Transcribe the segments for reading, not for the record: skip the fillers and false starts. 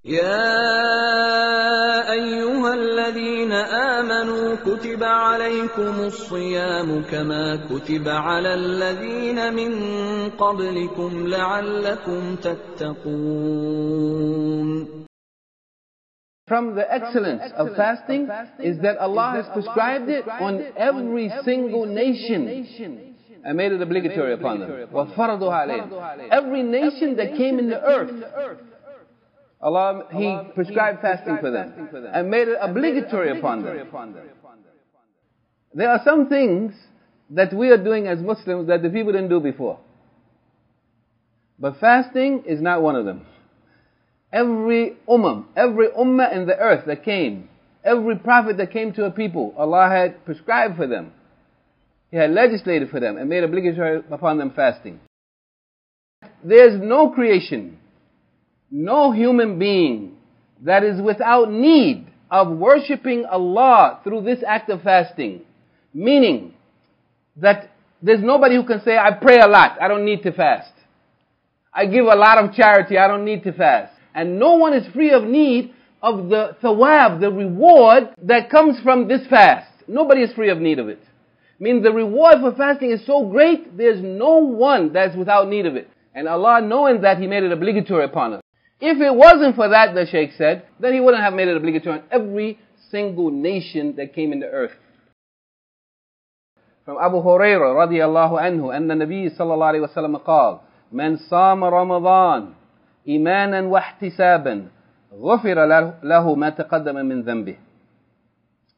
يا أيها الذين آمنوا كتب عليكم الصيام كما كتب على الذين من قبلكم لعلكم تتقون. From the excellence of fasting is that Allah has prescribed it on every single nation and made it obligatory upon them. وَفَرَضُهَا عَلَيْهِمْ. Every nation that came in the earth, Allah, He prescribed fasting for them and made it obligatory upon them. There are some things that we are doing as Muslims that the people didn't do before. But fasting is not one of them. Every ummah in the earth that came, every prophet that came to a people, Allah had prescribed for them. He had legislated for them and made obligatory upon them fasting. There's no creation, no human being that is without need of worshipping Allah through this act of fasting. Meaning that there's nobody who can say, I pray a lot, I don't need to fast. I give a lot of charity, I don't need to fast. And no one is free of need of the thawab, the reward that comes from this fast. Nobody is free of need of it. Means the reward for fasting is so great, there's no one that's without need of it. And Allah, knowing that, He made it obligatory upon us. If it wasn't for that, the Shaykh said, then He wouldn't have made it obligatory on every single nation that came in the earth. From Abu Hurairah radiyallahu anhu, أن النبي صلى الله عليه وسلم قال: من صام رمضان إيمانا واحتسابا غفر له ما تقدم من ذنبه.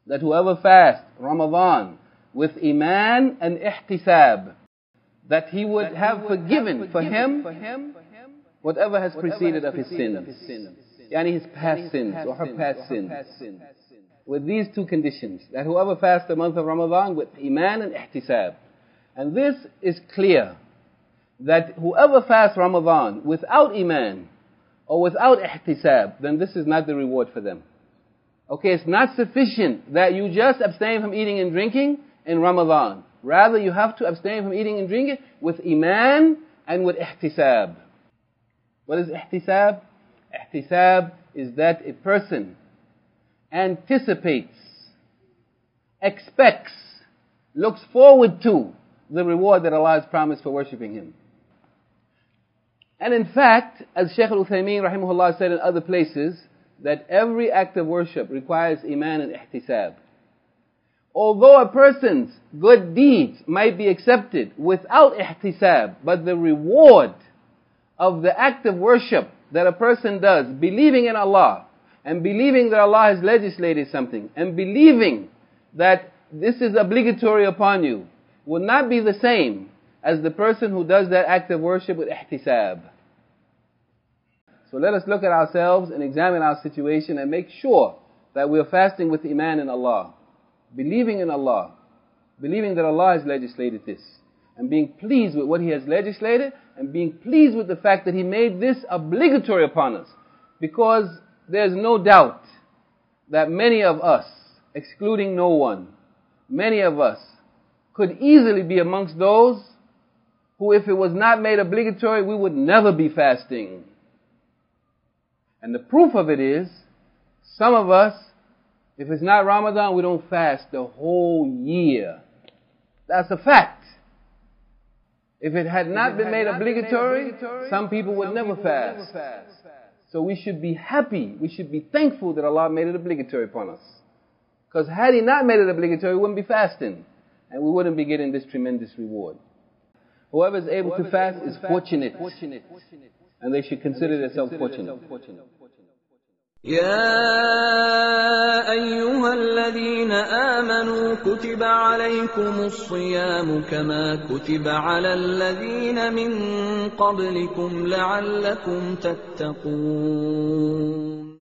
That whoever fasts Ramadan with iman and ihtisab, that he would have forgiven for him whatever has preceded of his sins. Yani his past sins or her past sins. With these two conditions, that whoever fasts the month of Ramadan with iman and ihtisab. And this is clear, that whoever fasts Ramadan without iman or without ihtisab, then this is not the reward for them. Okay, it's not sufficient that you just abstain from eating and drinking in Ramadan. Rather, you have to abstain from eating and drinking with iman and with ihtisab. What is ihtisab? Ihtisab is that a person anticipates, expects, looks forward to the reward that Allah has promised for worshipping Him. And in fact, as Shaykh al-Uthaymeen rahimahullah said in other places, that every act of worship requires iman and ihtisab. Although a person's good deeds might be accepted without ihtisab, but the reward of the act of worship that a person does, believing in Allah, and believing that Allah has legislated something, and believing that this is obligatory upon you, will not be the same as the person who does that act of worship with ihtisab. So let us look at ourselves and examine our situation and make sure that we are fasting with iman in Allah, believing in Allah, believing that Allah has legislated this, and being pleased with what He has legislated, and being pleased with the fact that He made this obligatory upon us. Because there's no doubt that many of us, excluding no one, many of us could easily be amongst those who, if it was not made obligatory, we would never be fasting. And the proof of it is, some of us, if it's not Ramadan, we don't fast the whole year. That's a fact. If it had not been made obligatory, some people would never fast. So we should be happy, we should be thankful that Allah made it obligatory upon us. Because had He not made it obligatory, we wouldn't be fasting. And we wouldn't be getting this tremendous reward. Whoever is able to fast is fortunate. And they should consider themselves fortunate. يا أيها الذين آمنوا كتب عليكم الصيام كما كتب على الذين من قبلكم لعلكم تتقون.